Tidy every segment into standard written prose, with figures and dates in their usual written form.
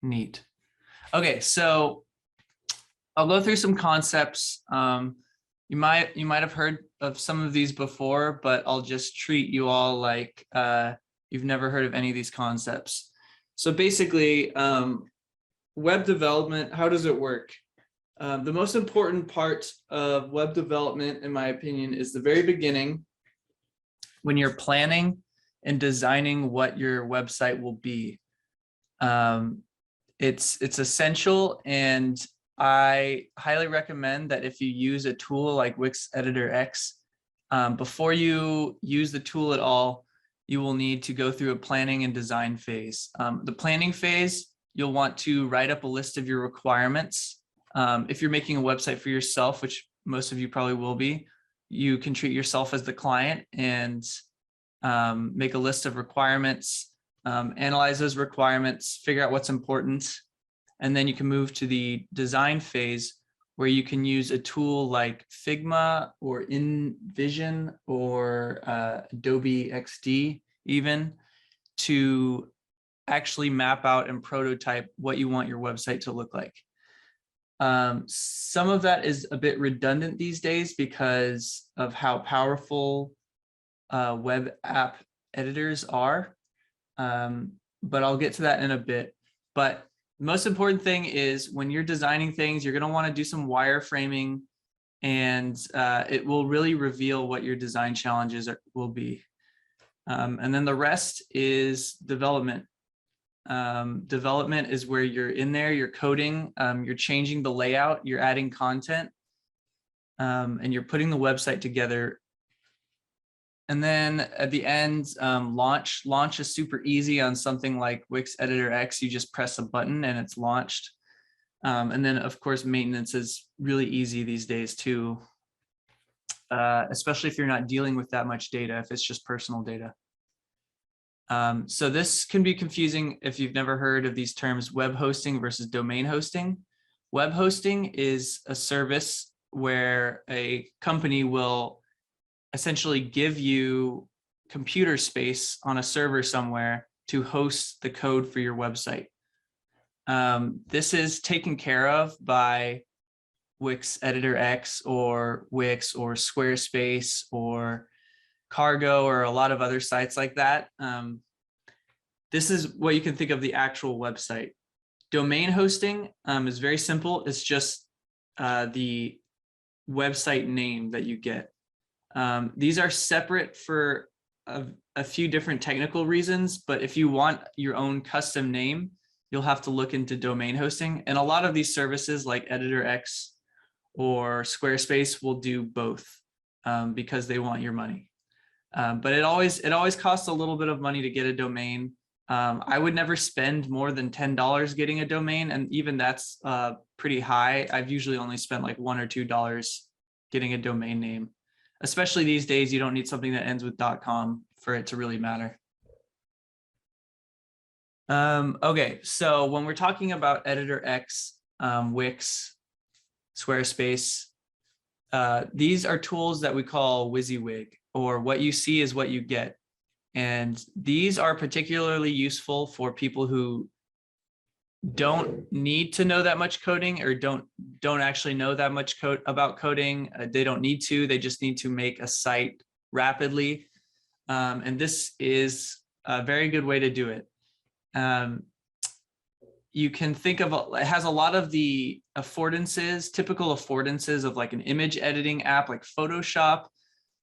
Neat. Okay, so I'll go through some concepts. You might have heard of some of these before, but I'll just treat you all like you've never heard of any of these concepts. So basically, web development, how does it work? The most important part of web development, in my opinion, is the very beginning, when you're planning and designing what your website will be. It's essential, and I highly recommend that if you use a tool like Wix Editor X, before you use the tool at all, you will need to go through a planning and design phase. The planning phase, you'll want to write up a list of your requirements. If you're making a website for yourself, which most of you probably will be, you can treat yourself as the client and make a list of requirements, analyze those requirements, figure out what's important, and then you can move to the design phase, where you can use a tool like Figma or InVision or Adobe XD even to actually map out and prototype what you want your website to look like. Some of that is a bit redundant these days because of how powerful web app editors are, but I'll get to that in a bit. But the most important thing is when you're designing things, you're going to want to do some wireframing, and it will really reveal what your design challenges will be. And then the rest is development. Development is where you're in there, you're coding, you're changing the layout, you're adding content, and you're putting the website together. And then at the end, launch. Launch is super easy on something like Wix Editor X. You just press a button and it's launched. And then, of course, maintenance is really easy these days too, especially if you're not dealing with that much data, if it's just personal data. So this can be confusing if you've never heard of these terms, web hosting versus domain hosting. Web hosting is a service where a company will essentially give you computer space on a server somewhere to host the code for your website. This is taken care of by Wix Editor X or Wix or Squarespace or Cargo or a lot of other sites like that. This is what you can think of the actual website. Domain hosting is very simple. It's just the website name that you get. These are separate for a few different technical reasons, but if you want your own custom name, you'll have to look into domain hosting. And a lot of these services like Editor X or Squarespace will do both because they want your money. But it always costs a little bit of money to get a domain. I would never spend more than $10 getting a domain, and even that's pretty high. I've usually only spent like $1 or $2 getting a domain name. Especially these days, you don't need something that ends with .com for it to really matter. Okay, so when we're talking about Editor X, Wix, Squarespace, these are tools that we call Wysiwyg, or what you see is what you get. And these are particularly useful for people who don't need to know that much coding or don't actually know that much code about coding. They don't need to, they just need to make a site rapidly. And this is a very good way to do it. You can think of, it has a lot of the affordances, typical affordances of like an image editing app like Photoshop.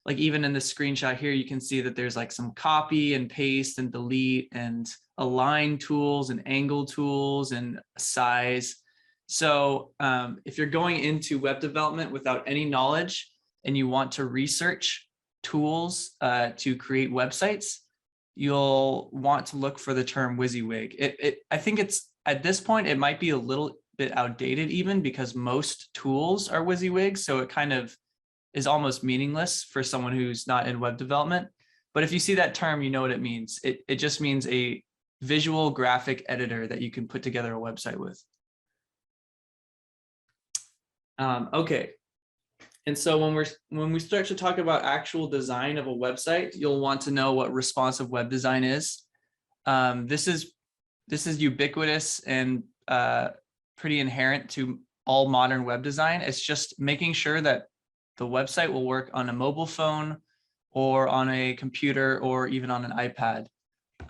Like even in the screenshot here, you can see that there's like some copy and paste and delete and align tools and angle tools and size. So if you're going into web development without any knowledge and you want to research tools to create websites, you'll want to look for the term Wysiwyg. I think it's, at this point, it might be a little bit outdated even because most tools are Wysiwyg. So it kind of is almost meaningless for someone who's not in web development. But if you see that term, you know what it means. It just means a visual graphic editor that you can put together a website with. Okay. And so when we start to talk about actual design of a website, you'll want to know what responsive web design is. This is ubiquitous and pretty inherent to all modern web design. It's just making sure that the website will work on a mobile phone or on a computer or even on an iPad.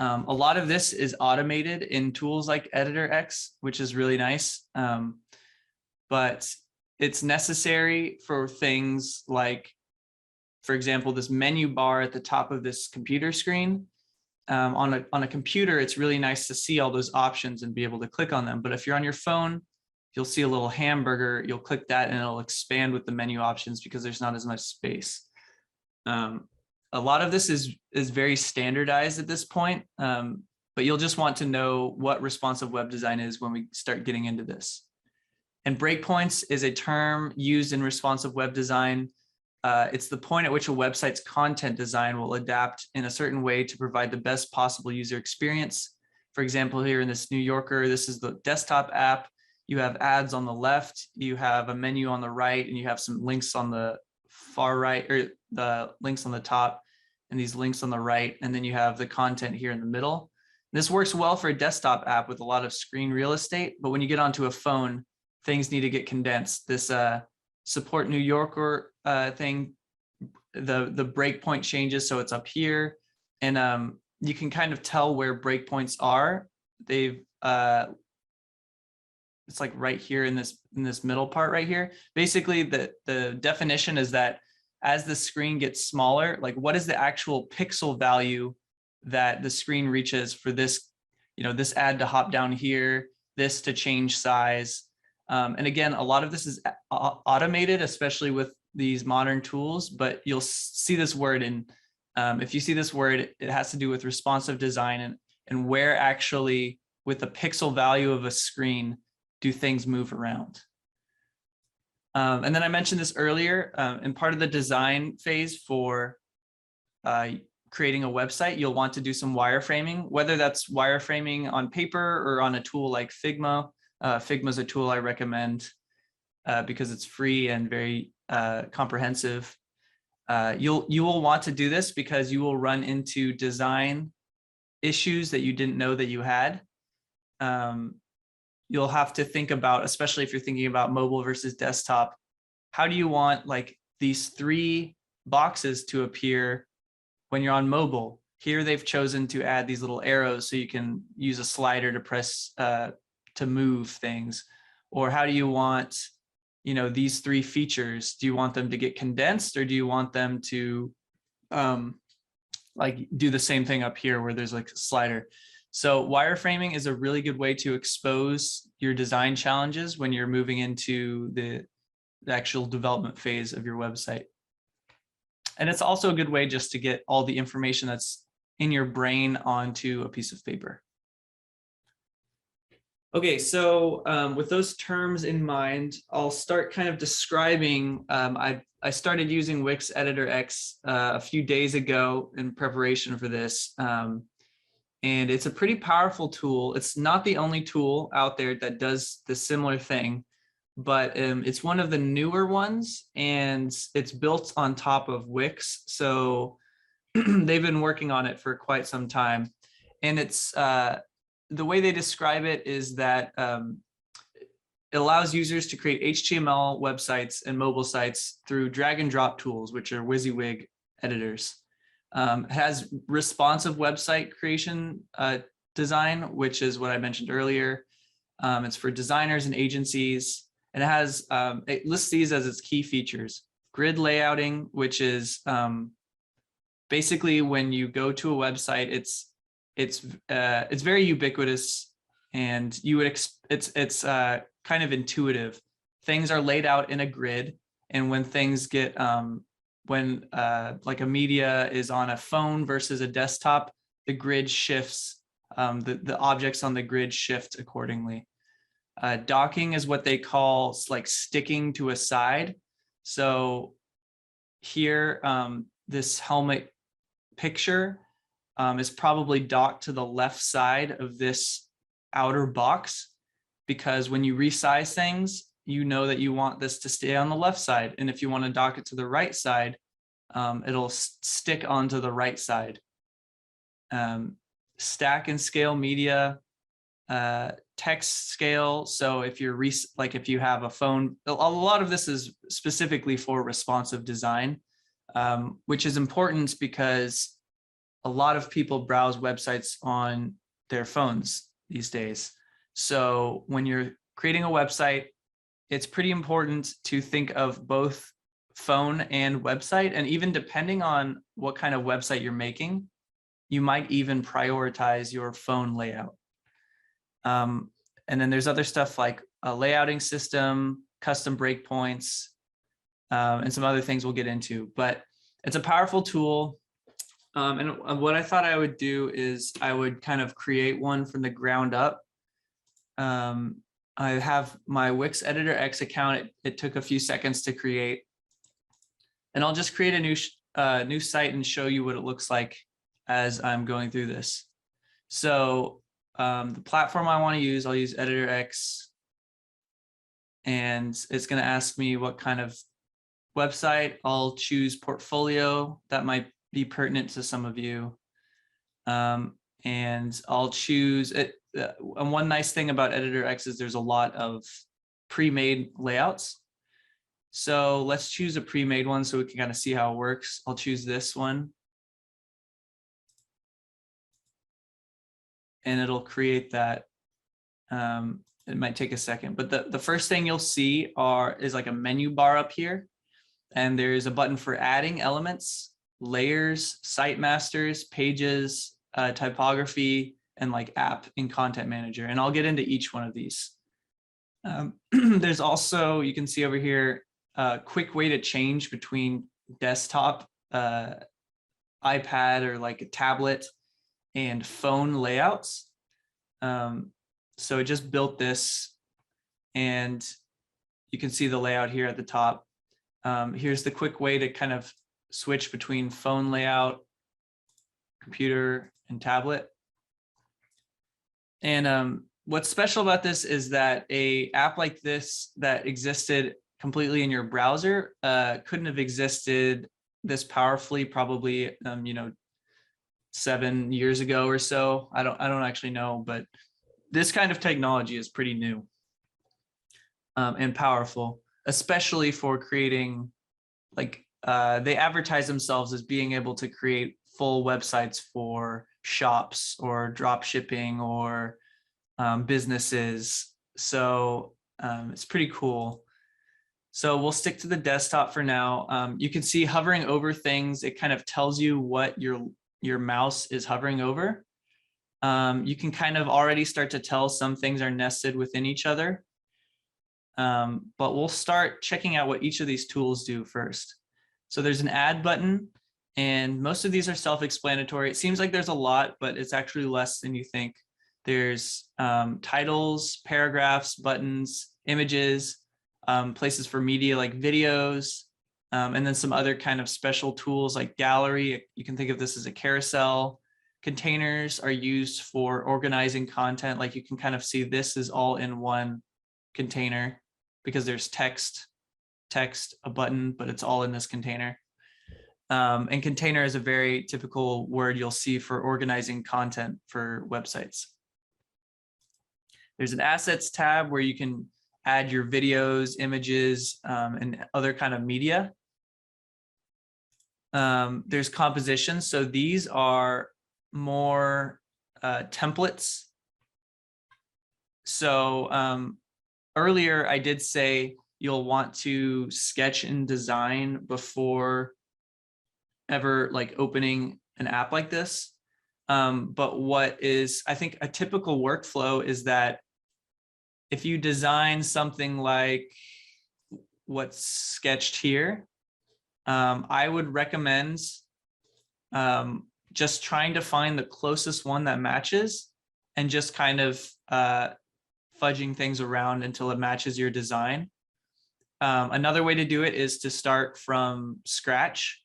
A lot of this is automated in tools like Editor X, which is really nice. But it's necessary for things like, for example, this menu bar at the top of this computer screen. On a computer, it's really nice to see all those options and be able to click on them. But if you're on your phone, you'll see a little hamburger, you'll click that and it'll expand with the menu options because there's not as much space. A lot of this is very standardized at this point, but you'll just want to know what responsive web design is when we start getting into this. And breakpoints is a term used in responsive web design. It's the point at which a website's content design will adapt in a certain way to provide the best possible user experience. For example, here in this New Yorker, this is the desktop app. You have ads on the left, you have a menu on the right, and you have some links on the far right, or the links on the top, and these links on the right. And then you have the content here in the middle. This works well for a desktop app with a lot of screen real estate, but when you get onto a phone, things need to get condensed. This support New Yorker thing, the breakpoint changes, so it's up here, and you can kind of tell where breakpoints are. They've it's like right here in this middle part right here. Basically, the definition is that as the screen gets smaller, like what is the actual pixel value that the screen reaches for this, this ad to hop down here, this to change size. And again, a lot of this is automated, especially with these modern tools, but you'll see this word in, if you see this word, it has to do with responsive design and where actually with the pixel value of a screen do things move around. And then I mentioned this earlier, in part of the design phase for creating a website, you'll want to do some wireframing, whether that's wireframing on paper or on a tool like Figma. Figma is a tool I recommend because it's free and very comprehensive. You will want to do this because you will run into design issues that you didn't know that you had. You'll have to think about, especially if you're thinking about mobile versus desktop, how do you want like these three boxes to appear when you're on mobile? Here they've chosen to add these little arrows so you can use a slider to press to move things. Or how do you want, these three features? Do you want them to get condensed, or do you want them to like do the same thing up here where there's like a slider? So wireframing is a really good way to expose your design challenges when you're moving into the actual development phase of your website. And it's also a good way just to get all the information that's in your brain onto a piece of paper. Okay, so with those terms in mind, I'll start kind of describing, I started using Wix Editor X a few days ago in preparation for this. And it's a pretty powerful tool. It's not the only tool out there that does the similar thing, but it's one of the newer ones, and it's built on top of Wix. So they've been working on it for quite some time. And it's the way they describe it is that it allows users to create HTML websites and mobile sites through drag and drop tools, which are Wysiwyg editors. Has responsive website creation design, which is what I mentioned earlier. It's for designers and agencies, and it lists these as its key features. Grid layouting, which is basically when you go to a website, it's very ubiquitous, and it's kind of intuitive. Things are laid out in a grid, and when things get like a media is on a phone versus a desktop, the grid shifts, the objects on the grid shift accordingly. Docking is what they call like sticking to a side. So here, this helmet picture, is probably docked to the left side of this outer box, because when you resize things, you know that you want this to stay on the left side. And if you want to dock it to the right side, it'll stick onto the right side. Stack and scale media, text scale. So if you're if you have a phone, a lot of this is specifically for responsive design, which is important because a lot of people browse websites on their phones these days. So when you're creating a website, it's pretty important to think of both phone and website. And even depending on what kind of website you're making, you might even prioritize your phone layout. And then there's other stuff like a layouting system, custom breakpoints, and some other things we'll get into. But it's a powerful tool. And what I thought I would do is I would kind of create one from the ground up. I have my Wix Editor X account. It took a few seconds to create. And I'll just create a new site and show you what it looks like as I'm going through this. So the platform I want to use, I'll use Editor X. And it's going to ask me what kind of website. I'll choose portfolio. That might be pertinent to some of you. And I'll choose it. And one nice thing about Editor X is there's a lot of pre-made layouts. So let's choose a pre-made one so we can kind of see how it works. I'll choose this one. And it'll create that. It might take a second, but the first thing you'll see is like a menu bar up here. And there's a button for adding elements, layers, site masters, pages, typography, and like app in Content Manager. And I'll get into each one of these. There's also, you can see over here, a quick way to change between desktop, iPad, or like a tablet and phone layouts. So it just built this, and you can see the layout here at the top. Here's the quick way to kind of switch between phone layout, computer, and tablet. And what's special about this is that an app like this that existed completely in your browser couldn't have existed this powerfully probably 7 years ago or so. I don't actually know, but this kind of technology is pretty new and powerful, especially for creating, like they advertise themselves as being able to create full websites for shops or drop shipping or businesses. So it's pretty cool. So we'll stick to the desktop for now. You can see hovering over things, it kind of tells you what your mouse is hovering over. You can kind of already start to tell some things are nested within each other. But we'll start checking out what each of these tools do first. So there's an add button, and most of these are self-explanatory. It seems like there's a lot, but it's actually less than you think. There's titles, paragraphs, buttons, images, places for media like videos, and then some other kind of special tools like gallery. You can think of this as a carousel. Containers are used for organizing content. Like you can kind of see this is all in one container because there's text, a button, but it's all in this container. And container is a very typical word you'll see for organizing content for websites. There's an assets tab where you can add your videos, images, and other kind of media. There's composition. So these are more templates. So earlier I did say you'll want to sketch and design before ever like opening an app like this. But what is, I think, a typical workflow is that if you design something like what's sketched here, I would recommend just trying to find the closest one that matches and just kind of fudging things around until it matches your design. Another way to do it is to start from scratch.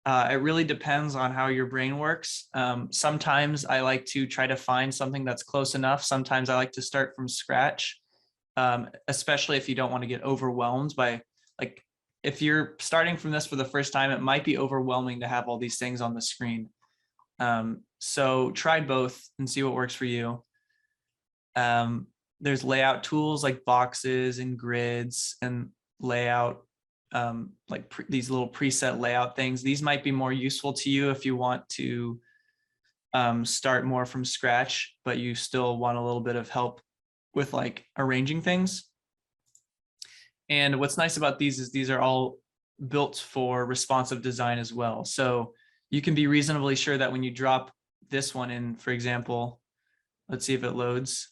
It really depends on how your brain works. Sometimes I like to try to find something that's close enough. Sometimes I like to start from scratch, especially if you don't want to get overwhelmed by, like, if you're starting from this for the first time, it might be overwhelming to have all these things on the screen. So try both and see what works for you. There's layout tools like boxes and grids and layout, like these little preset layout things. These might be more useful to you if you want to start more from scratch, but you still want a little bit of help with like arranging things. And what's nice about these is these are all built for responsive design as well. So you can be reasonably sure that when you drop this one in, for example, let's see if it loads.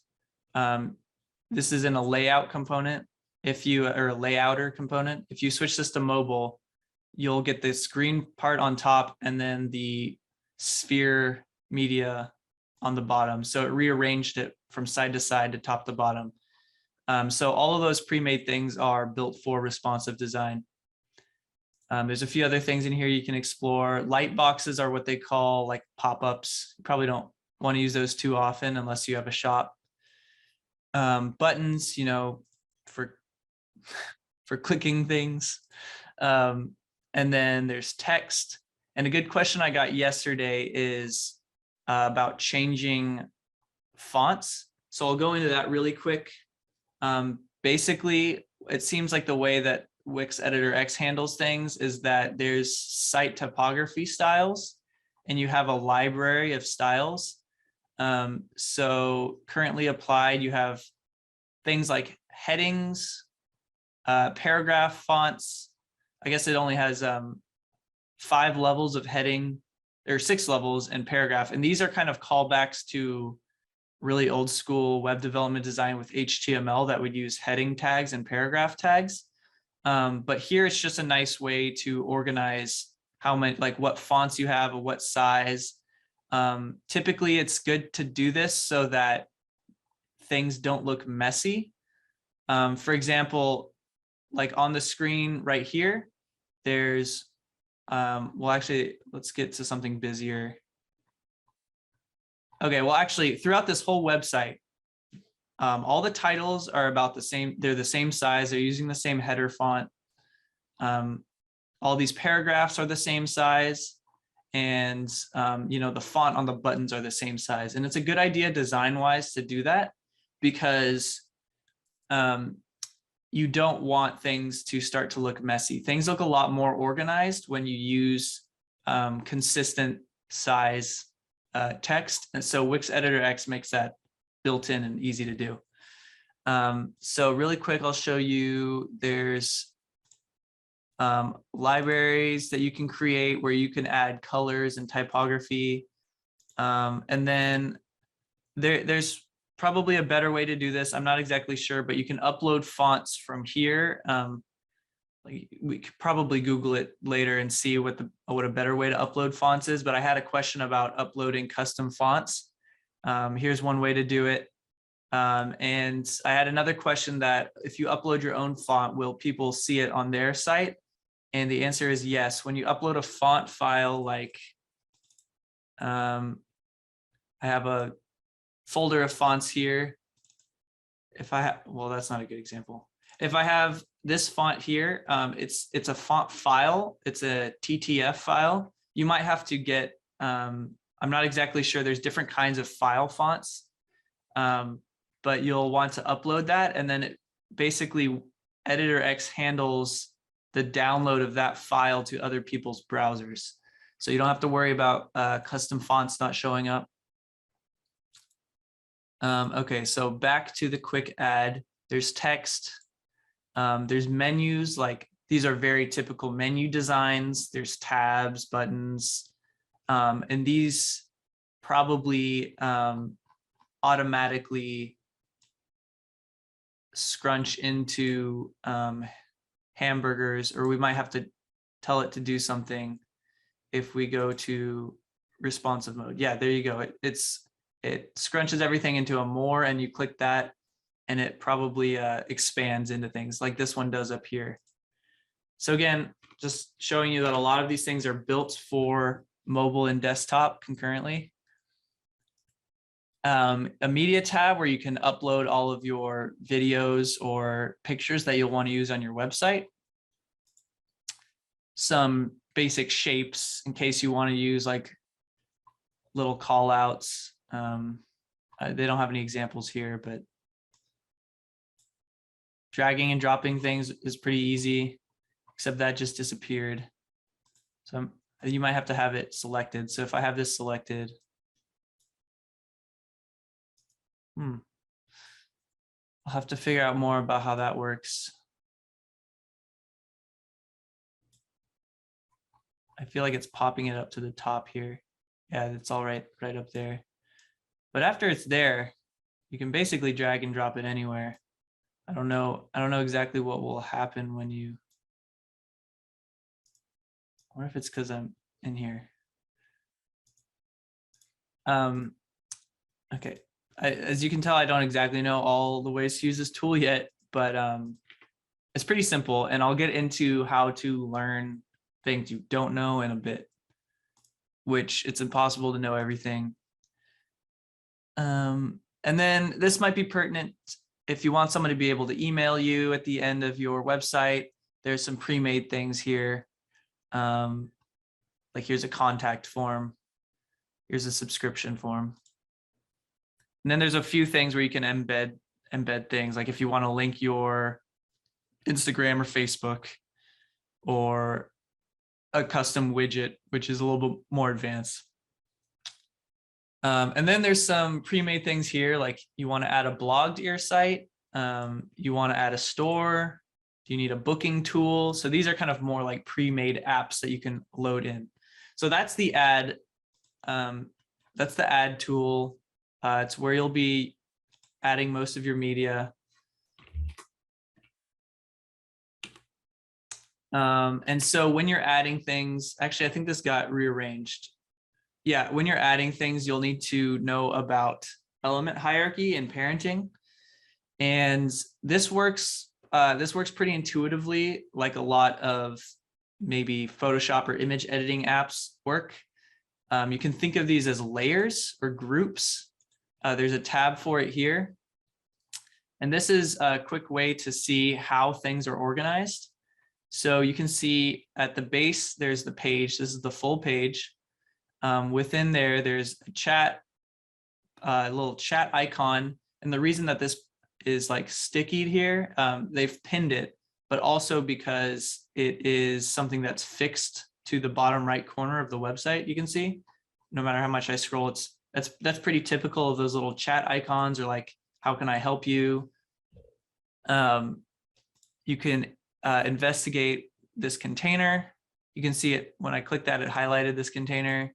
This is in a layout component. Or a layouter component, if you switch this to mobile, you'll get this green part on top and then the sphere media on the bottom. So it rearranged it from side to side to top to bottom. So all of those pre-made things are built for responsive design. There's a few other things in here you can explore. Light boxes are what they call like pop-ups. You probably don't want to use those too often unless you have a shop. Buttons, you know, for clicking things. And then there's text. And a good question I got yesterday is about changing fonts. So I'll go into that really quick. Basically, it seems like the way that Wix Editor X handles things is that there's site typography styles and you have a library of styles. So currently applied, you have things like headings, paragraph fonts. I guess it only has 5 levels of heading, or 6 levels, and paragraph. And these are kind of callbacks to really old school web development design with HTML that would use heading tags and paragraph tags. But here it's just a nice way to organize how many, like what fonts you have or what size. Typically it's good to do this so that things don't look messy. For example, like on the screen right here, there's, well, actually, let's get to something busier. Okay, well, actually, throughout this whole website, all the titles are about the same. They're the same size. They're using the same header font. All these paragraphs are the same size. And, you know, the font on the buttons are the same size. And it's a good idea design-wise to do that because you don't want things to start to look messy. Things look a lot more organized when you use consistent size text. And so Wix Editor X makes that built in and easy to do. So really quick, I'll show you there's libraries that you can create where you can add colors and typography. And then there's probably a better way to do this. I'm not exactly sure, but you can upload fonts from here. We could probably Google it later and see what a better way to upload fonts is. But I had a question about uploading custom fonts. Here's one way to do it. And I had another question that if you upload your own font, will people see it on their site? And the answer is yes. When you upload a font file, like I have a folder of fonts here. If I have, well, that's not a good example. If I have this font here, it's a font file. It's a TTF file. You might have to get, I'm not exactly sure. There's different kinds of file fonts, but you'll want to upload that. And then it basically Editor X handles the download of that file to other people's browsers. So you don't have to worry about custom fonts not showing up. Okay, so back to the quick add. There's text. There's menus, like these are very typical menu designs. There's tabs, buttons, and these probably automatically scrunch into hamburgers, or we might have to tell it to do something if we go to responsive mode. Yeah, there you go. It scrunches everything into a more, and you click that and it probably expands into things like this one does up here. So again, just showing you that a lot of these things are built for mobile and desktop concurrently. A media tab where you can upload all of your videos or pictures that you'll want to use on your website. Some basic shapes in case you want to use like little call outs. They don't have any examples here, but dragging and dropping things is pretty easy, except that just disappeared. So you might have to have it selected. So if I have this selected, I'll have to figure out more about how that works. I feel like it's popping it up to the top here. Yeah, it's all right up there. But after it's there, you can basically drag and drop it anywhere. I don't know exactly what will happen when you, I wonder if it's because I'm in here. Okay. As you can tell, I don't exactly know all the ways to use this tool yet, but it's pretty simple, and I'll get into how to learn things you don't know in a bit, which it's impossible to know everything. And then this might be pertinent if you want someone to be able to email you at the end of your website. There's some pre-made things here. Like here's a contact form. Here's a subscription form. And then there's a few things where you can embed things, like if you want to link your Instagram or Facebook, or a custom widget, which is a little bit more advanced. And then there's some pre-made things here, like you want to add a blog to your site, you want to add a store, you need a booking tool. So these are kind of more like pre-made apps that you can load in. So that's the add tool. It's where you'll be adding most of your media. And so when you're adding things, actually, I think this got rearranged. Yeah, when you're adding things, you'll need to know about element hierarchy and parenting. And this works pretty intuitively, like a lot of maybe Photoshop or image editing apps work. You can think of these as layers or groups. There's a tab for it here. And this is a quick way to see how things are organized. So you can see at the base, there's the page. This is the full page. Within there, there's a chat, a little chat icon. And the reason that this is like stickied here, they've pinned it, but also because it is something that's fixed to the bottom right corner of the website. You can see, no matter how much I scroll, that's pretty typical of those little chat icons, or like, how can I help you? You can investigate this container. You can see it when I click that, it highlighted this container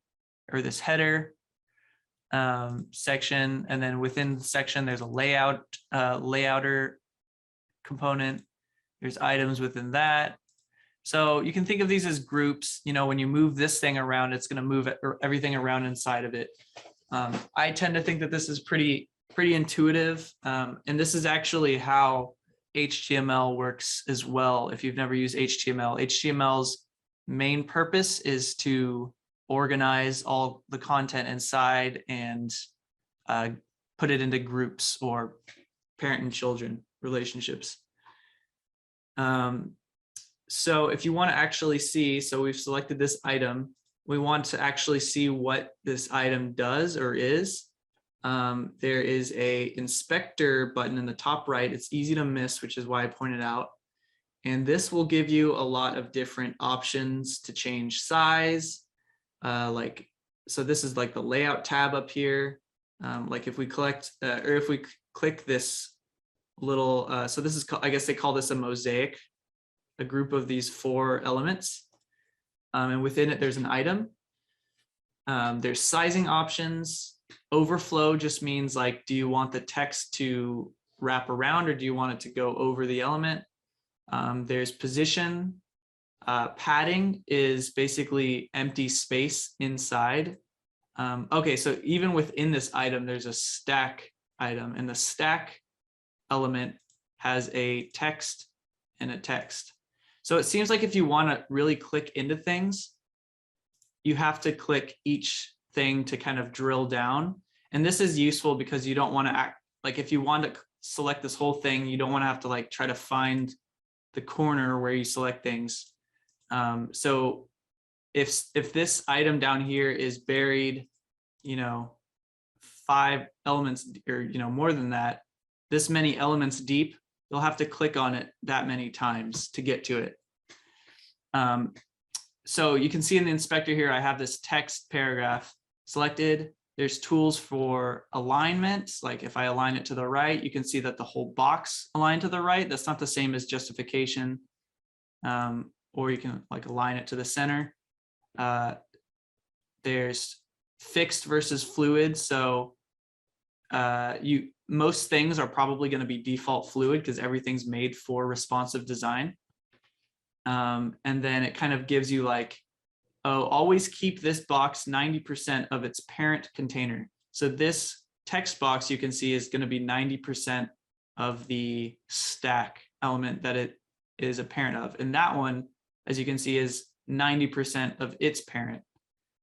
or this header section. And then within the section, there's a layouter component. There's items within that. So you can think of these as groups. You know, when you move this thing around, it's going to move everything around inside of it. I tend to think that this is pretty intuitive. And this is actually how HTML works as well. If you've never used HTML, HTML's main purpose is to organize all the content inside and put it into groups or parent and children relationships. So if you want to actually see, so we've selected this item, we want to actually see what this item does or is. There is a inspector button in the top right. It's easy to miss, which is why I pointed out. And this will give you a lot of different options to change size. So this is like the layout tab up here. Like if we if we click this little, so this is, I guess they call this a mosaic, a group of these 4 elements. And within it, there's an item. There's sizing options. Overflow just means like, do you want the text to wrap around or do you want it to go over the element? There's position. Padding is basically empty space inside. Okay, so even within this item, there's a stack item, and the stack element has a text and a text. So it seems like if you want to really click into things, you have to click each thing to kind of drill down. And this is useful because you don't want to act like, if you want to select this whole thing, you don't want to have to like try to find the corner where you select things. So if this item down here is buried, 5 elements or more than that, this many elements deep, you'll have to click on it that many times to get to it. So you can see in the inspector here, I have this text paragraph selected. There's tools for alignment. Like if I align it to the right, you can see that the whole box aligned to the right. That's not the same as justification. Or you can like align it to the center. There's fixed versus fluid. So most things are probably going to be default fluid because everything's made for responsive design. And then it kind of gives you like, oh, always keep this box 90% of its parent container. So this text box you can see is going to be 90% of the stack element that it is a parent of. And that one, as you can see, is 90% of its parent.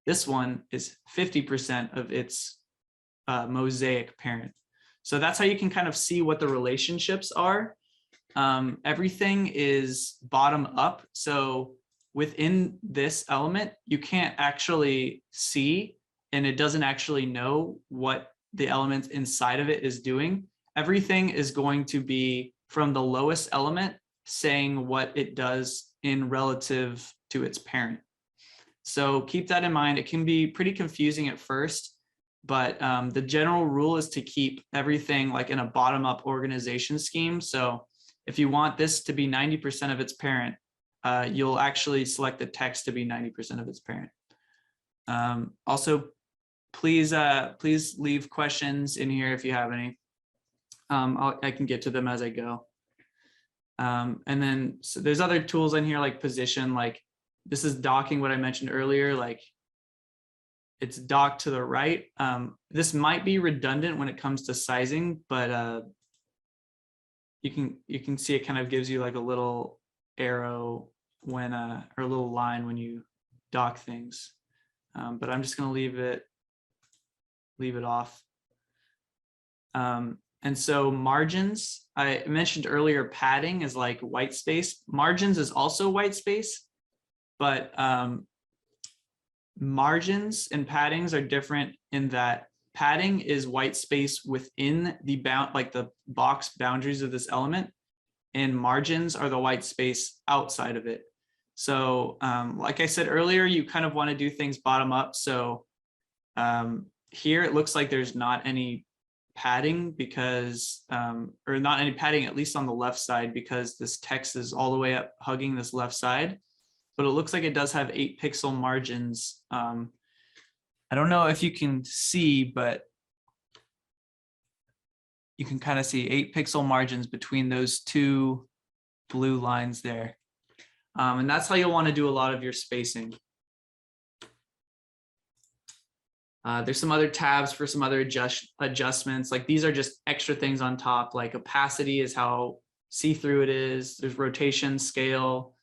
This one is 50% of its mosaic parent. So that's how you can kind of see what the relationships are. Everything is bottom up. So within this element, you can't actually see, and it doesn't actually know what the element inside of it is doing. Everything is going to be from the lowest element saying what it does in relative to its parent. So keep that in mind. It can be pretty confusing at first, but the general rule is to keep everything like in a bottom-up organization scheme. So if you want this to be 90% of its parent, you'll actually select the text to be 90% of its parent. Also, please leave questions in here if you have any. I can get to them as I go. And then so there's other tools in here like position, like this is docking, what I mentioned earlier, like it's docked to the right. This might be redundant when it comes to sizing, but you can see it kind of gives you like a little arrow when or a little line when you dock things. But I'm just going to leave it off. And so margins, I mentioned earlier, padding is like white space. Margins is also white space, but margins and paddings are different in that padding is white space within the the box boundaries of this element, and margins are the white space outside of it. So like I said earlier, you kind of want to do things bottom up. So here it looks like there's not any padding because, or not any padding, at least on the left side, because this text is all the way up hugging this left side. But it looks like it does have 8-pixel margins. I don't know if you can see, but you can kind of see 8-pixel margins between those two blue lines there. And that's how you'll want to do a lot of your spacing. There's some other tabs for some other adjustments. Like these are just extra things on top, like opacity is how see-through it is. There's rotation, scale,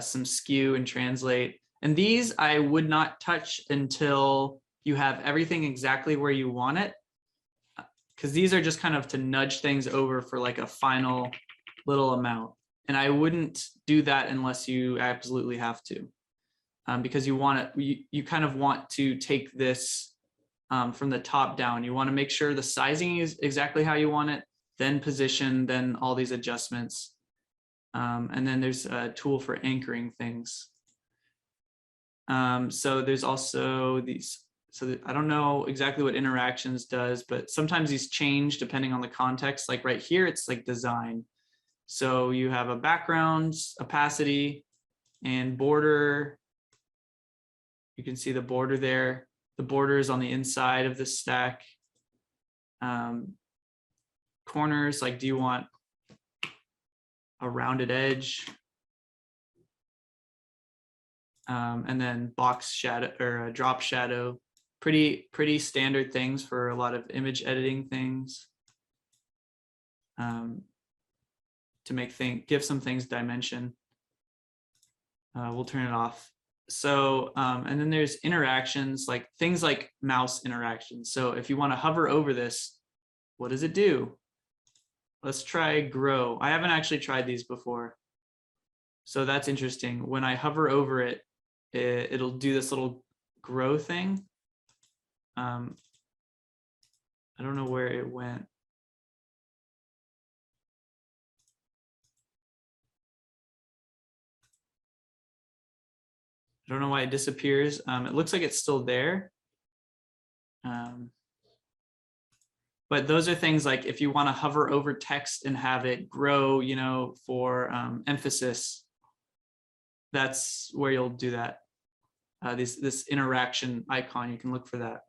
some skew and translate. And these I would not touch until you have everything exactly where you want it, because these are just kind of to nudge things over for like a final little amount. And I wouldn't do that unless you absolutely have to, because you want to, you kind of want to take this from the top down. You want to make sure the sizing is exactly how you want it, then position, then all these adjustments. And then there's a tool for anchoring things. So there's also these, so I don't know exactly what interactions does, but sometimes these change depending on the context. Like right here, it's like design. So you have a background, opacity, and border. You can see the border there. The border is on the inside of the stack. Corners, like do you want a rounded edge? And then box shadow or a drop shadow, pretty standard things for a lot of image editing things, to make give some things dimension. We'll turn it off. So, and then there's interactions, like things like mouse interactions. So if you want to hover over this, what does it do? Let's try grow. I haven't actually tried these before. So that's interesting. When I hover over it, it'll do this little grow thing. I don't know where it went. I don't know why it disappears. It looks like it's still there. But those are things like if you want to hover over text and have it grow, you know, for emphasis, that's where you'll do that. This interaction icon, you can look for that.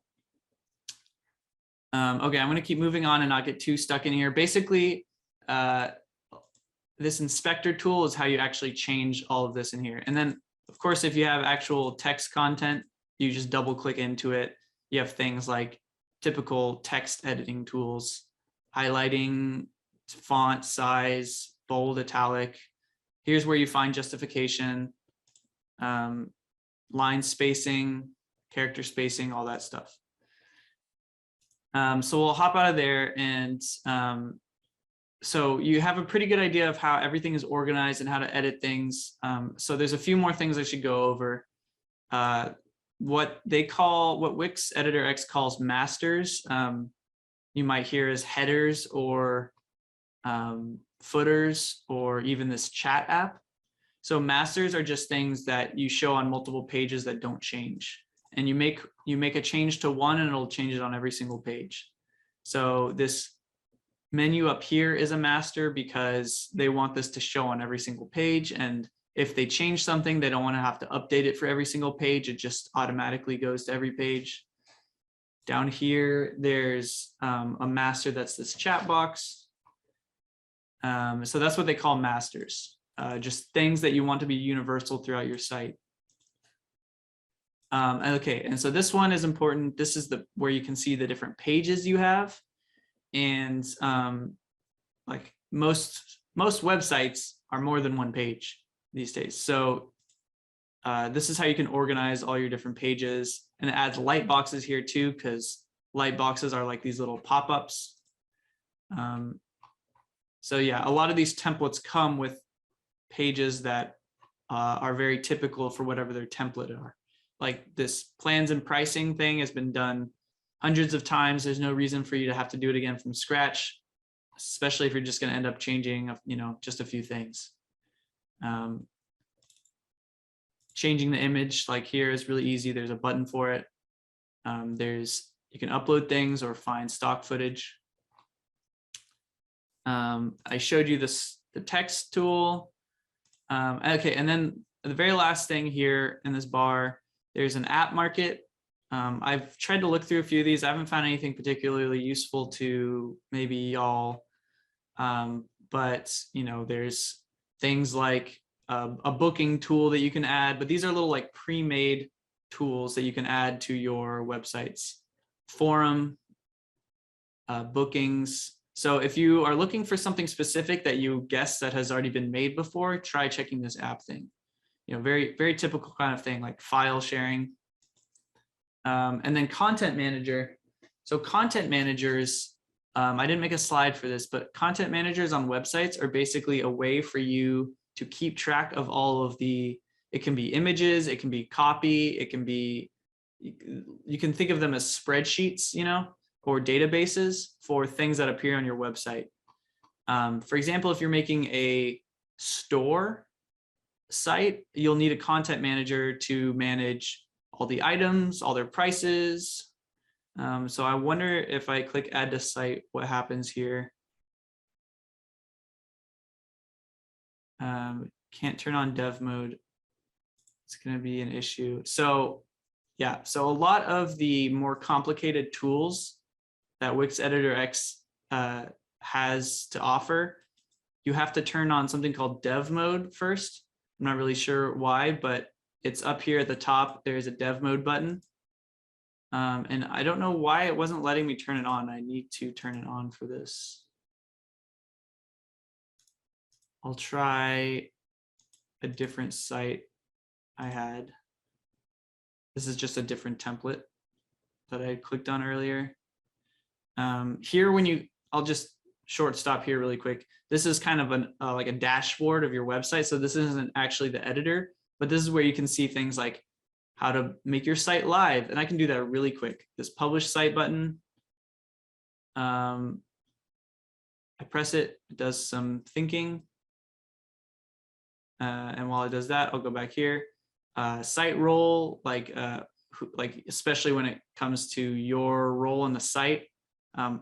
Okay, I'm going to keep moving on and not get too stuck in here. Basically, this inspector tool is how you actually change all of this in here. And then, of course, if you have actual text content, you just double click into it. You have things like typical text editing tools, highlighting, font size, bold, italic. Here's where you find justification, line spacing, character spacing, all that stuff. So we'll hop out of there, and so you have a pretty good idea of how everything is organized and how to edit things. So there's a few more things I should go over. What Wix Editor X calls masters, you might hear as headers or footers, or even this chat app. So masters are just things that you show on multiple pages that don't change. And you make a change to one and it'll change it on every single page. So this menu up here is a master because they want this to show on every single page. And if they change something, they don't want to have to update it for every single page. It just automatically goes to every page. Down here, there's a master that's this chat box. So that's what they call masters, just things that you want to be universal throughout your site. Okay, and so this one is important. This is where you can see the different pages you have. And like most websites are more than one page these days. So this is how you can organize all your different pages, and it adds light boxes here too, because light boxes are like these little pop-ups. So yeah, a lot of these templates come with pages that are very typical for whatever their template are. Like this plans and pricing thing has been done hundreds of times. There's no reason for you to have to do it again from scratch, especially if you're just going to end up changing, you know, just a few things. Changing the image, like here, is really easy. There's a button for it. You can upload things or find stock footage. I showed you the text tool. Okay, and then the very last thing here in this bar, there's an app market. I've tried to look through a few of these. I haven't found anything particularly useful to maybe y'all, but you know, there's things like a booking tool that you can add, but these are little like pre-made tools that you can add to your websites. Forum, bookings. So if you are looking for something specific that you guess that has already been made before, try checking this app thing. You know, very, very typical kind of thing, like file sharing. And then content manager. So content managers, I didn't make a slide for this, but content managers on websites are basically a way for you to keep track of all of it can be images, it can be copy, it can be, you can think of them as spreadsheets, you know, or databases for things that appear on your website. For example, if you're making a store site, you'll need a content manager to manage all the items, all their prices. So I wonder if I click add to site, what happens here? Can't turn on dev mode. It's going to be an issue. So yeah, so a lot of the more complicated tools that Wix Editor X has to offer, you have to turn on something called dev mode first. I'm not really sure why, but it's up here at the top. There's a dev mode button. And I don't know why it wasn't letting me turn it on. I need to turn it on for this. I'll try a different site. I had. This is just a different template that I clicked on earlier. Here, I'll just short stop here really quick. This is kind of like a dashboard of your website. So this isn't actually the editor, but this is where you can see things like how to make your site live. And I can do that really quick. This publish site button. I press it, it does some thinking. And while it does that, I'll go back here. Site role, like especially when it comes to your role in the site.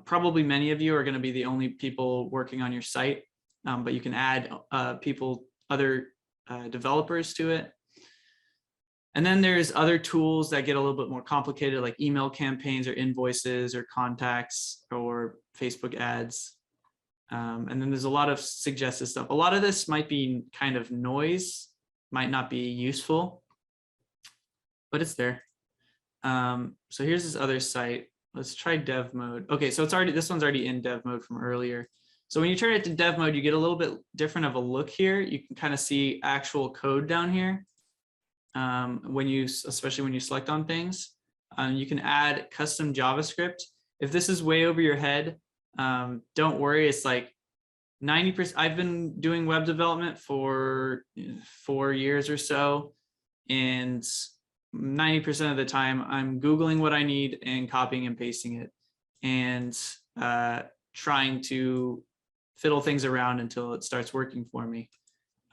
Probably many of you are going to be the only people working on your site, but you can add other developers to it. And then there's other tools that get a little bit more complicated, like email campaigns or invoices or contacts or Facebook ads. And then there's a lot of suggested stuff. A lot of this might be kind of noise, might not be useful, but it's there. So here's this other site. Let's try dev mode. Okay, so this one's already in dev mode from earlier. So when you turn it to dev mode, you get a little bit different of a look here. You can kind of see actual code down here. Especially when you select on things, you can add custom JavaScript. If this is way over your head, don't worry. It's like 90%. I've been doing web development for 4 years or so, and 90% of the time I'm Googling what I need and copying and pasting it and trying to fiddle things around until it starts working for me.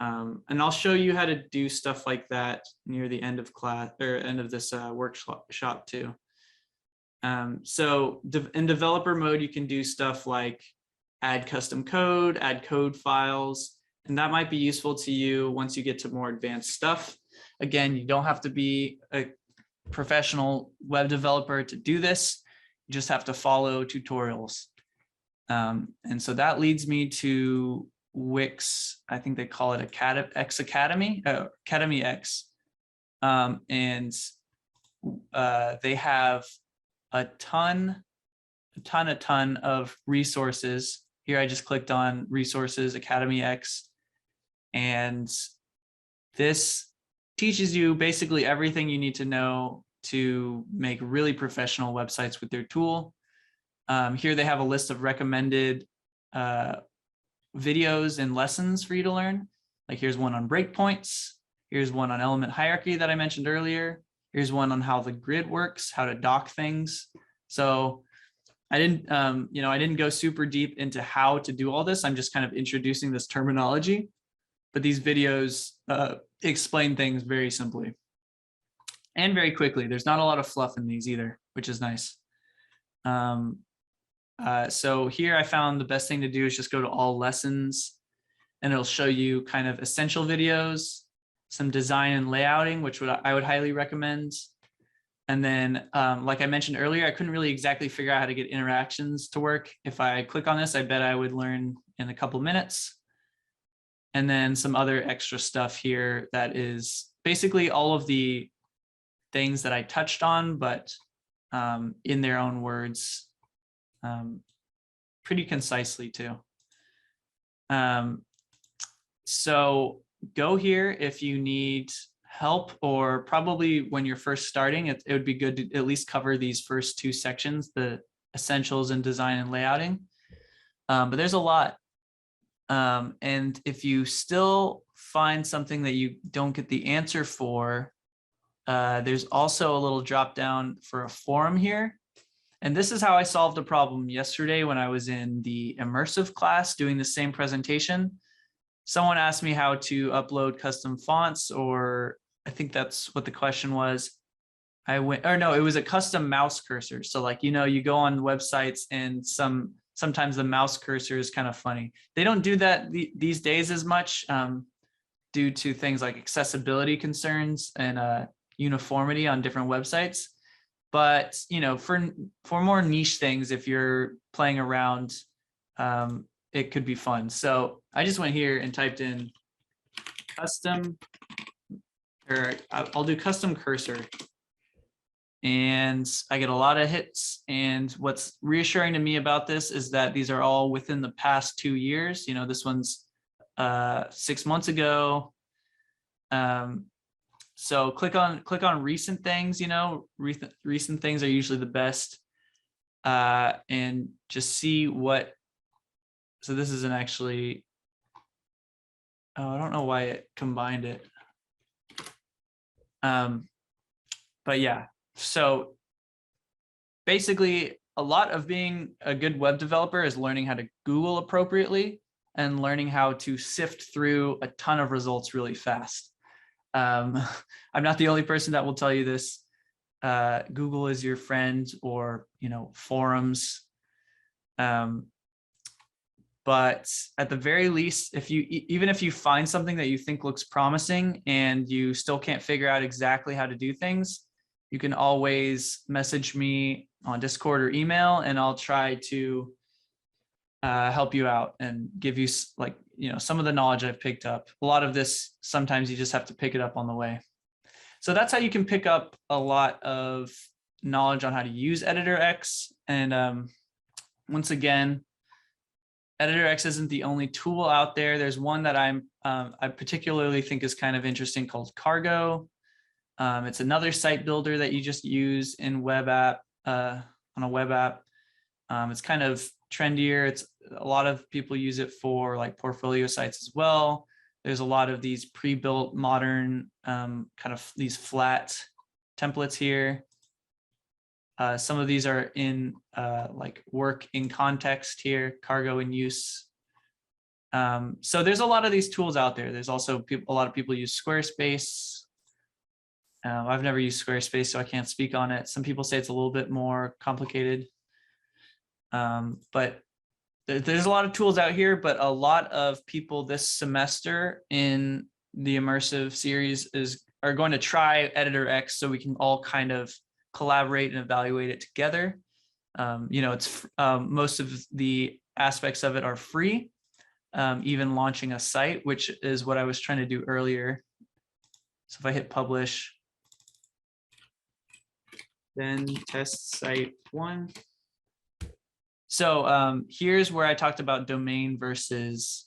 And I'll show you how to do stuff like that near the end of class or end of this workshop too. So in developer mode, you can do stuff like add custom code, add code files, and that might be useful to you once you get to more advanced stuff. Again, you don't have to be a professional web developer to do this. You just have to follow tutorials. And so that leads me to Wix. I think they call it Academy X. And they have a ton of resources. Here I just clicked on resources, Academy X, and this teaches you basically everything you need to know to make really professional websites with their tool. Here they have a list of recommended videos and lessons for you to learn. Like here's one on breakpoints. Here's one on element hierarchy that I mentioned earlier. Here's one on how the grid works, how to dock things. So I didn't go super deep into how to do all this. I'm just kind of introducing this terminology, but these videos explain things very simply and very quickly. There's not a lot of fluff in these either, which is nice. So here I found the best thing to do is just go to all lessons, and it'll show you kind of essential videos, some design and layouting, which I would highly recommend. And then, like I mentioned earlier, I couldn't really exactly figure out how to get interactions to work. If I click on this, I bet I would learn in a couple minutes. And then some other extra stuff here that is basically all of the things that I touched on, but in their own words, pretty concisely too. So go here if you need help, or probably when you're first starting, it would be good to at least cover these first two sections, the essentials and design and layouting. But there's a lot. And if you still find something that you don't get the answer for, there's also a little drop down for a forum here. And this is how I solved a problem yesterday when I was in the immersive class doing the same presentation. Someone asked me how to upload custom fonts, or I think that's what the question was. It was a custom mouse cursor. So like, you go on websites and sometimes the mouse cursor is kind of funny. They don't do that these days as much due to things like accessibility concerns and uniformity on different websites. But for more niche things, if you're playing around, it could be fun. So I just went here and typed in custom, or I'll do custom cursor. And I get a lot of hits. And what's reassuring to me about this is that these are all within the past 2 years. This one's 6 months ago. So click on recent things, you know, recent things are usually the best. And just see what, so this isn't actually, oh, I don't know why it combined it. But yeah, so basically a lot of being a good web developer is learning how to Google appropriately and learning how to sift through a ton of results really fast. I'm not the only person that will tell you this. Google is your friend, or, you know, forums. But at the very least, even if you find something that you think looks promising and you still can't figure out exactly how to do things, you can always message me on Discord or email, and I'll try to help you out and give you, like, you know, some of the knowledge I've picked up. A lot of this, sometimes you just have to pick it up on the way. So that's how you can pick up a lot of knowledge on how to use Editor X. And once again, Editor X isn't the only tool out there. There's one that I particularly think is kind of interesting called Cargo. It's another site builder that you just use in web app, on a web app. It's kind of trendier. It's a lot of people use it for like portfolio sites as well. There's a lot of these pre-built modern kind of these flat templates here. Some of these are in like work in context here, Cargo in use. So there's a lot of these tools out there. There's also a lot of people use Squarespace. I've never used Squarespace, so I can't speak on it. Some people say it's a little bit more complicated. But there's a lot of tools out here, but a lot of people this semester in the immersive series are going to try Editor X, so we can all kind of collaborate and evaluate it together. You know, it's most of the aspects of it are free, even launching a site, which is what I was trying to do earlier. So if I hit publish, then test site 1. So here's where I talked about domain versus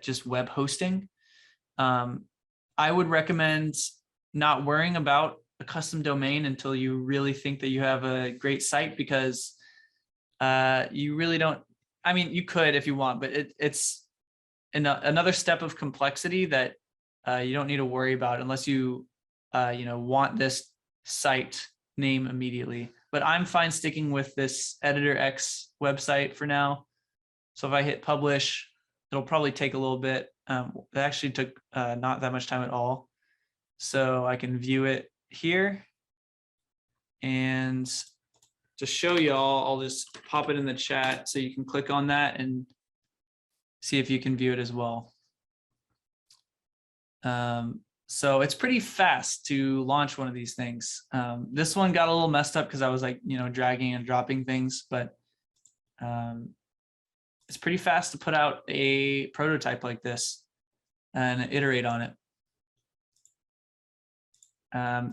just web hosting. I would recommend not worrying about a custom domain until you really think that you have a great site, because you really don't, I mean, you could if you want, but it's another step of complexity that you don't need to worry about unless you, you know, want this site name immediately. But I'm fine sticking with this Editor X website for now. So if I hit publish, it'll probably take a little bit. It actually took not that much time at all. So I can view it here. And to show y'all, I'll just pop it in the chat so you can click on that and see if you can view it as well. So it's pretty fast to launch one of these things. This one got a little messed up because I was like, you know, dragging and dropping things, but it's pretty fast to put out a prototype like this and iterate on it.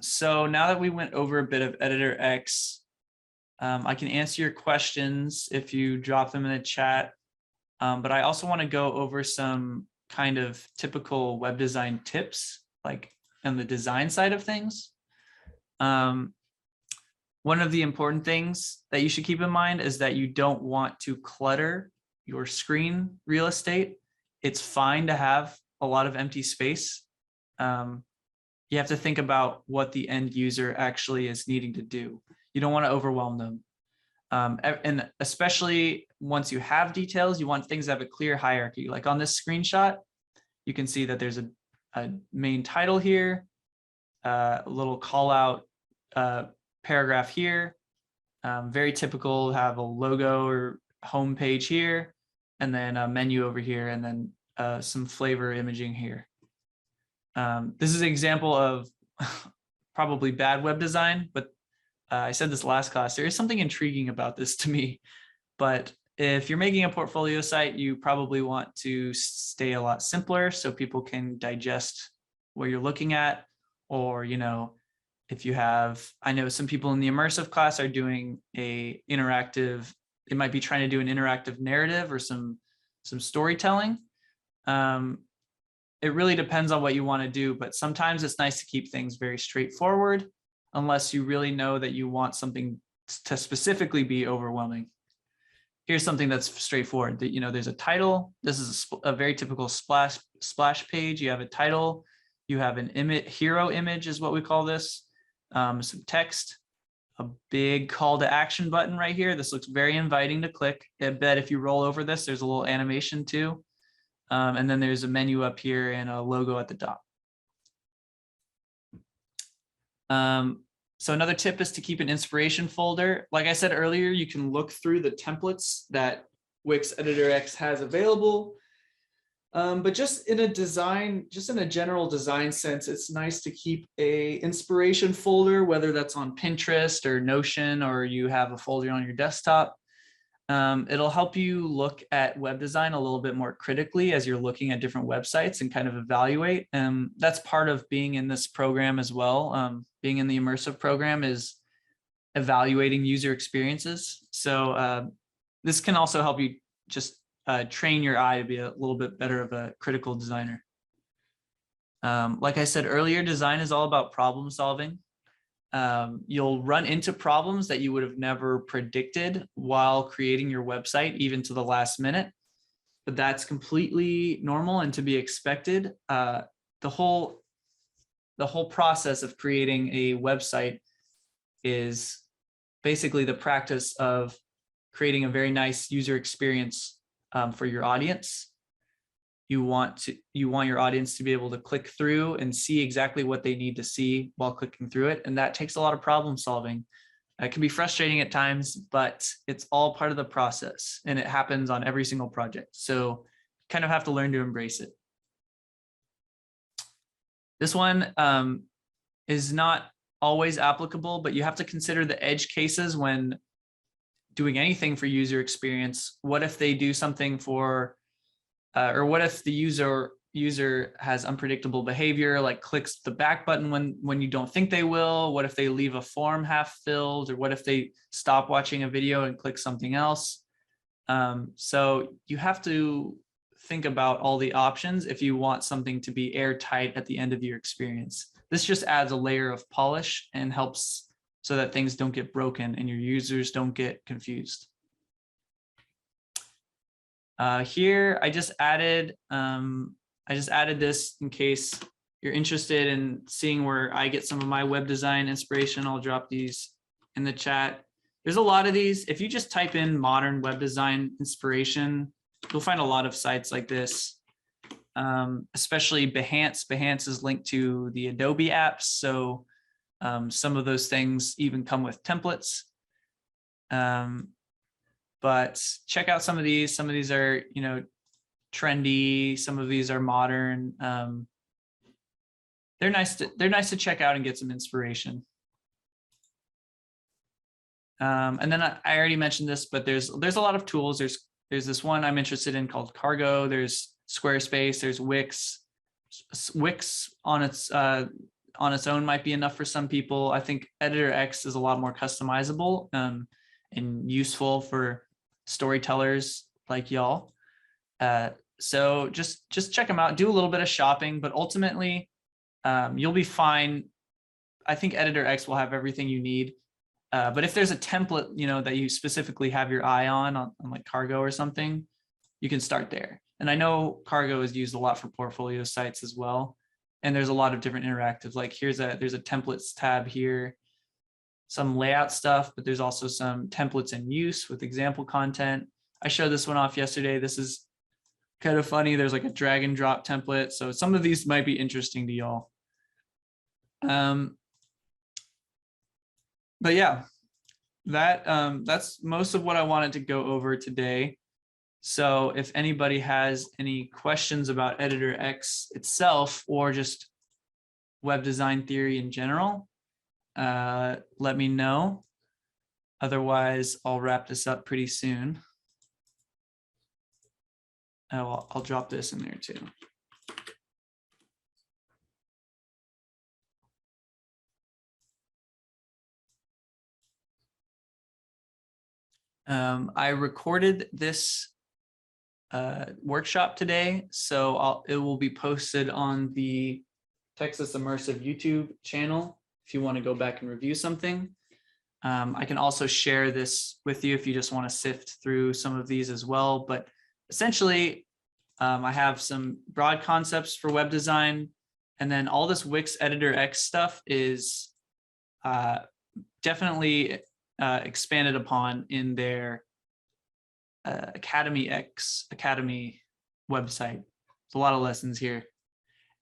So now that we went over a bit of Editor X, I can answer your questions if you drop them in the chat. But I also want to go over some kind of typical web design tips, like on the design side of things. One of the important things that you should keep in mind is that you don't want to clutter your screen real estate. It's fine to have a lot of empty space. You have to think about what the end user actually is needing to do. You don't want to overwhelm them. And especially once you have details, you want things that have a clear hierarchy. Like on this screenshot, you can see that there's a main title here, a little call out paragraph here. Very typical, have a logo or home page here, and then a menu over here, and then some flavor imaging here. This is an example of probably bad web design, but I said this last class, there is something intriguing about this to me. But if you're making a portfolio site, you probably want to stay a lot simpler so people can digest what you're looking at. Or, you know, if you have, I know some people in the immersive class are doing a interactive, they might be trying to do an interactive narrative or some storytelling. it really depends on what you want to do, but sometimes it's nice to keep things very straightforward unless you really know that you want something to specifically be overwhelming. Here's something that's straightforward. That, you know, there's a title. This is a very typical splash page. You have a title. You have an hero image is what we call this. Some text, a big call to action button right here. This looks very inviting to click. I bet if you roll over this, there's a little animation too. And then there's a menu up here and a logo at the top. So another tip is to keep an inspiration folder. Like I said earlier, you can look through the templates that Wix Editor X has available. But just in a general design sense, it's nice to keep a inspiration folder, whether that's on Pinterest or Notion, or you have a folder on your desktop. It'll help you look at web design a little bit more critically as you're looking at different websites and kind of evaluate. That's part of being in this program as well. Being in the immersive program is evaluating user experiences. So this can also help you just train your eye to be a little bit better of a critical designer. Like I said earlier, design is all about problem solving. You'll run into problems that you would have never predicted while creating your website, even to the last minute, but that's completely normal and to be expected. The whole process of creating a website is basically the practice of creating a very nice user experience for your audience. You want your audience to be able to click through and see exactly what they need to see while clicking through it. And that takes a lot of problem solving. It can be frustrating at times, but it's all part of the process and it happens on every single project. So you kind of have to learn to embrace it. This one is not always applicable, but you have to consider the edge cases when doing anything for user experience. What if they do something for or what if the user has unpredictable behavior, like clicks the back button when you don't think they will? What if they leave a form half filled? Or what if they stop watching a video and click something else? So you have to think about all the options if you want something to be airtight at the end of your experience. This just adds a layer of polish and helps so that things don't get broken and your users don't get confused. Here, I just added this in case you're interested in seeing where I get some of my web design inspiration. I'll drop these in the chat. There's a lot of these. If you just type in modern web design inspiration, you'll find a lot of sites like this, especially Behance. Behance is linked to the Adobe apps. So some of those things even come with templates. But check out some of these. Some of these are, you know, trendy. Some of these are modern. They're nice to check out and get some inspiration. And then I already mentioned this, but there's a lot of tools. There's this one I'm interested in called Cargo. There's Squarespace. There's Wix. Wix on its own might be enough for some people. I think Editor X is a lot more customizable and useful for storytellers like y'all. So just check them out, do a little bit of shopping, but ultimately you'll be fine. I think Editor X will have everything you need. But if there's a template, you know, that you specifically have your eye on like Cargo or something, you can start there. And I know Cargo is used a lot for portfolio sites as well. And there's a lot of different interactives. Like there's a templates tab here, some layout stuff, but there's also some templates in use with example content. I showed this one off yesterday. This is kind of funny. There's like a drag and drop template. So some of these might be interesting to y'all. But yeah, that's most of what I wanted to go over today. So if anybody has any questions about Editor X itself or just web design theory in general, let me know. Otherwise, I'll wrap this up pretty soon. Oh, I'll drop this in there too. I recorded this workshop today, so it will be posted on the Texas Immersive YouTube channel if you want to go back and review something. I can also share this with you if you just want to sift through some of these as well. But essentially, I have some broad concepts for web design, and then all this Wix Editor X stuff is definitely expanded upon in their Academy website. There's a lot of lessons here.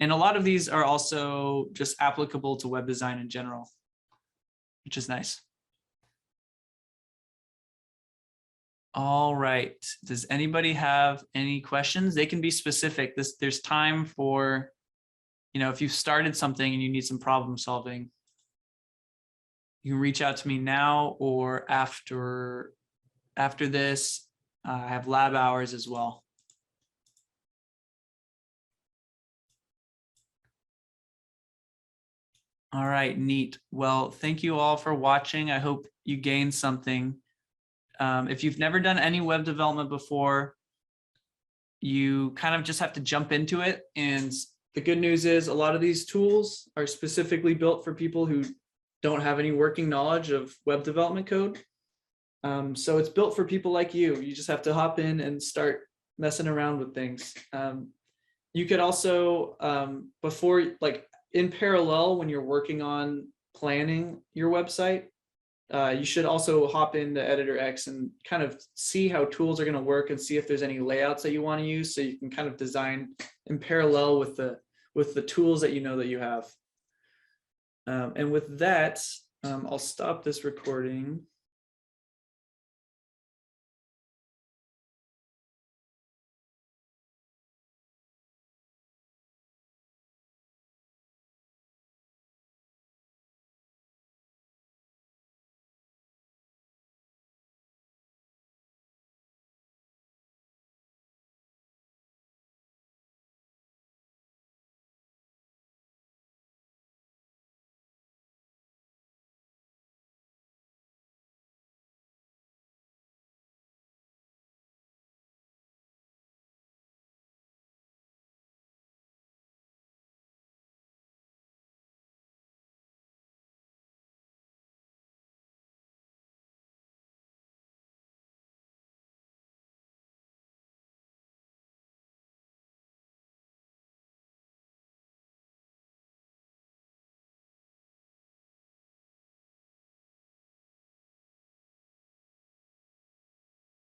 And a lot of these are also just applicable to web design in general, which is nice. All right. Does anybody have any questions? They can be specific. There's time for, if you've started something and you need some problem solving, you can reach out to me now or after this. I have lab hours as well. All right, neat. Well, thank you all for watching. I hope you gained something. If you've never done any web development before, you kind of just have to jump into it. And the good news is a lot of these tools are specifically built for people who don't have any working knowledge of web development code. So it's built for people like you. You just have to hop in and start messing around with things. You could also, in parallel, when you're working on planning your website, you should also hop into Editor X and kind of see how tools are going to work and see if there's any layouts that you want to use, so you can kind of design in parallel with the tools that you know that you have. And with that, I'll stop this recording.